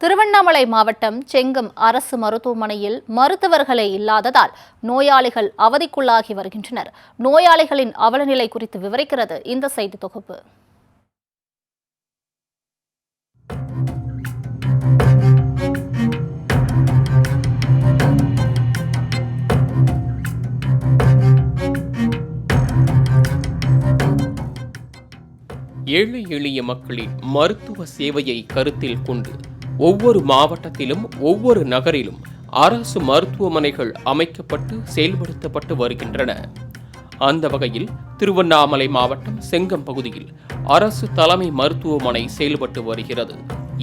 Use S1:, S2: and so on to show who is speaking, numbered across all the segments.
S1: திருவண்ணாமலை மாவட்டம் செங்கம் அரசு மருத்துவமனையில் மருத்துவர்களே இல்லாததால் நோயாளிகள் அவதிக்குள்ளாகி வருகின்றனர். நோயாளிகளின் அவலநிலை குறித்து விவரிக்கிறது இந்த செய்தி தொகுப்பு.
S2: ஏழை எளிய மக்களின் மருத்துவ சேவையை கருத்தில் கொண்டு ஒவ்வொரு மாவட்டத்திலும் ஒவ்வொரு நகரிலும் அரசு மருத்துவமனைகள் அமைக்கப்பட்டு செயல்படுத்தப்பட்டு வருகின்றன. அந்த வகையில் திருவண்ணாமலை மாவட்டம் செங்கம் பகுதியில் அரசு தலைமை மருத்துவமனை செயல்பட்டு வருகிறது.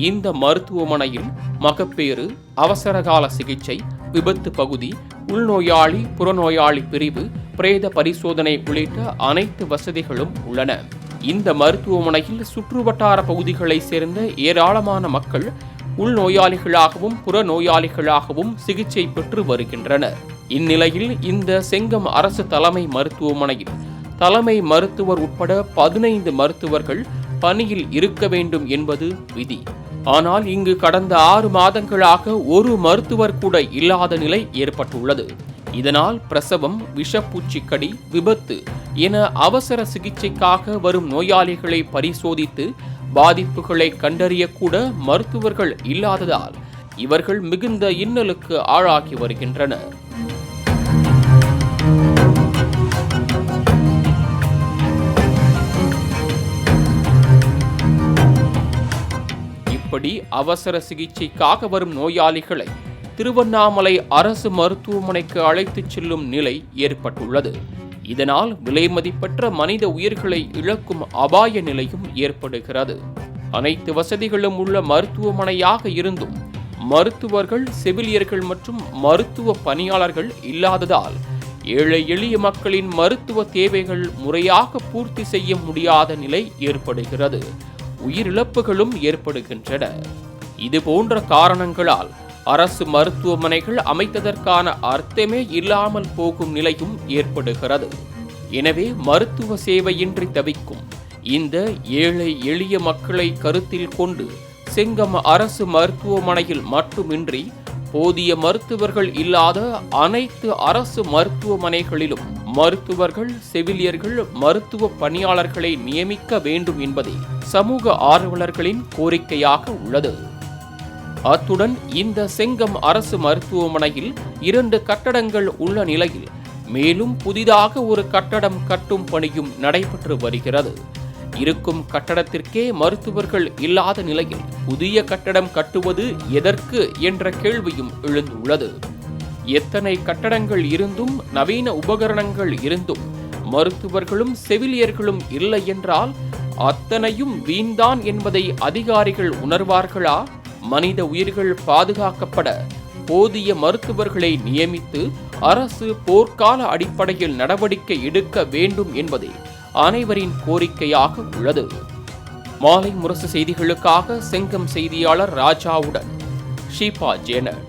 S2: இந்த மருத்துவமனையில் மகப்பேறு, அவசரகால சிகிச்சை, விபத்து பகுதி, உள்நோயாளி, புறநோயாளி பிரிவு, பிரேத பரிசோதனை உள்ளிட்ட அனைத்து வசதிகளும் உள்ளன. இந்த மருத்துவமனையில் சுற்றுவட்டார பகுதிகளை சேர்ந்த ஏராளமான மக்கள் உள்நோயாளிகளாகவும் புறநோயாளிகளாகவும் சிகிச்சை பெற்று வருகின்றனர். இந்நிலையில் இந்த செங்கம் அரசு தலைமை மருத்துவமனையில் தலைமை மருத்துவர் உட்பட 15 மருத்துவர்கள் பணியில் இருக்க வேண்டும் என்பது விதி. ஆனால் இங்கு கடந்த 6 மாதங்களாக ஒரு மருத்துவர் கூட இல்லாத நிலை ஏற்பட்டுள்ளது. இதனால் பிரசவம், விஷப்பூச்சிக்கடி, விபத்து என அவசர சிகிச்சைக்காக வரும் நோயாளிகளை பரிசோதித்து பாதிப்புகளை கண்டறியக்கூட மருத்துவர்கள் இல்லாததால் இவர்கள் மிகுந்த இன்னலுக்கு ஆளாகி வருகின்றனர். இப்படி அவசர சிகிச்சைக்காக வரும் நோயாளிகளை திருவண்ணாமலை அரசு மருத்துவமனைக்கு அழைத்துச் செல்லும் நிலை ஏற்பட்டுள்ளது. இதனால் விலை மதிப்பற்ற மனித உயிர்களை இழக்கும் அபாய நிலையும் ஏற்படுகிறது. அனைத்து வசதிகளும் உள்ள மருத்துவமனையாக இருந்தும் மருத்துவர்கள், செவிலியர்கள் மற்றும் மருத்துவ பணியாளர்கள் இல்லாததால் ஏழை எளிய மக்களின் மருத்துவ தேவைகள் முறையாக பூர்த்தி செய்ய முடியாத நிலை ஏற்படுகிறது. உயிரிழப்புகளும் ஏற்படுகின்றன. இதுபோன்ற காரணங்களால் அரசு மருத்துவமனைகள் அமைத்ததற்கான அர்த்தமே இல்லாமல் போகும் நிலையும் ஏற்படுகிறது. எனவே மருத்துவ சேவையின்றி தவிக்கும் இந்த ஏழை எளிய மக்களை கருத்தில் கொண்டு செங்கம் அரசு மருத்துவமனையில் மட்டுமின்றி போதிய மருத்துவர்கள் இல்லாத அனைத்து அரசு மருத்துவமனைகளிலும் மருத்துவர்கள், செவிலியர்கள், மருத்துவ பணியாளர்களை நியமிக்க வேண்டும் என்பதே சமூக ஆர்வலர்களின் கோரிக்கையாக உள்ளது. அத்துடன் இந்த செங்கம் அரசு மருத்துவமனையில் 2 கட்டடங்கள் உள்ள நிலையில் மேலும் புதிதாக ஒரு கட்டடம் கட்டும் பணியும் நடைபெற்று வருகிறது. இருக்கும் கட்டடத்திற்கே மருத்துவர்கள் இல்லாத நிலையில் புதிய கட்டடம் கட்டுவது எதற்கு என்ற கேள்வியும் எழுந்துள்ளது. எத்தனை கட்டடங்கள் இருந்தும் நவீன உபகரணங்கள் இருந்தும் மருத்துவர்களும் செவிலியர்களும் இல்லை என்றால் அத்தனையும் வீண்தான் என்பதை அதிகாரிகள் உணர்வார்களா? மனித உயிர்கள் பாதுகாக்கப்பட போதிய மருத்துவர்களை நியமித்து அரசு போர்க்கால அடிப்படையில் நடவடிக்கை எடுக்க வேண்டும் என்பதே அனைவரின் கோரிக்கையாக உள்ளது. மாலை முரசு செய்திகளுக்காக செங்கம் செய்தியாளர் ராஜாவுடன் ஷீபா ஜேனர்.